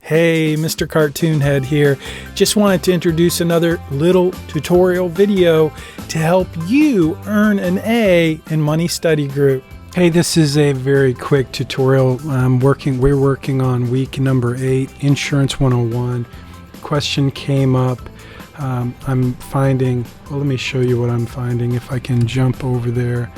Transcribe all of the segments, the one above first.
Hey, Mr. Cartoon Head here. Just wanted to introduce another little tutorial video to help you earn an A in Money Study Group. Hey, this is a very quick tutorial. We're working on week number 8, Insurance 101. Question came up. I'm finding, well, let me show you what I'm finding if I can jump over there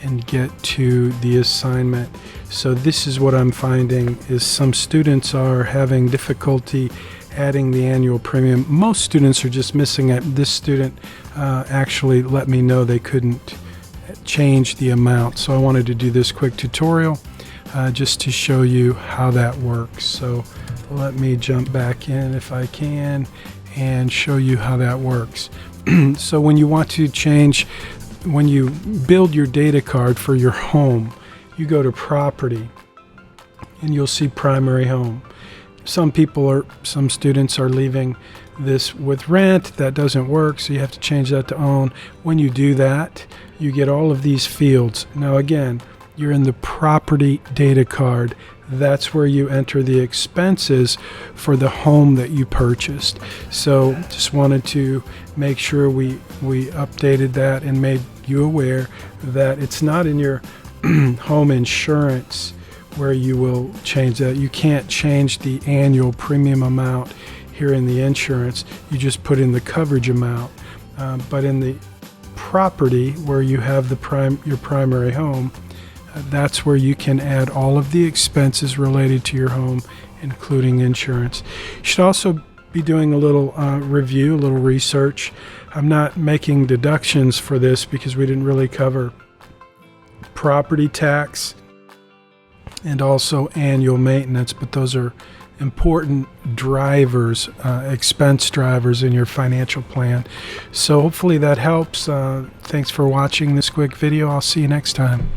and get to the assignment. So this is what I'm finding is some students are having difficulty adding the annual premium. Most students are just missing it. This student actually let me know they couldn't change the amount. So I wanted to do this quick tutorial just to show you how that works. So let me jump back in if I can and show you how that works. So when you want to change, when you build your data card for your home, you go to property and you'll see primary home. Some students are leaving this with rent. That doesn't work, so you have to change that to own. When you do that, you get all of these fields. Now again, you're in the property data card. That's where you enter the expenses for the home that you purchased. So just wanted to make sure we updated that and made you aware that it's not in your home insurance where you will change that. You can't change the annual premium amount here in the insurance. You just put in the coverage amount. But in the property where you have your primary home, that's where you can add all of the expenses related to your home, including insurance. You should also be doing a little review, a little research. I'm not making deductions for this because we didn't really cover property tax and also annual maintenance, but those are important drivers, expense drivers in your financial plan. So hopefully that helps. Thanks for watching this quick video. I'll see you next time.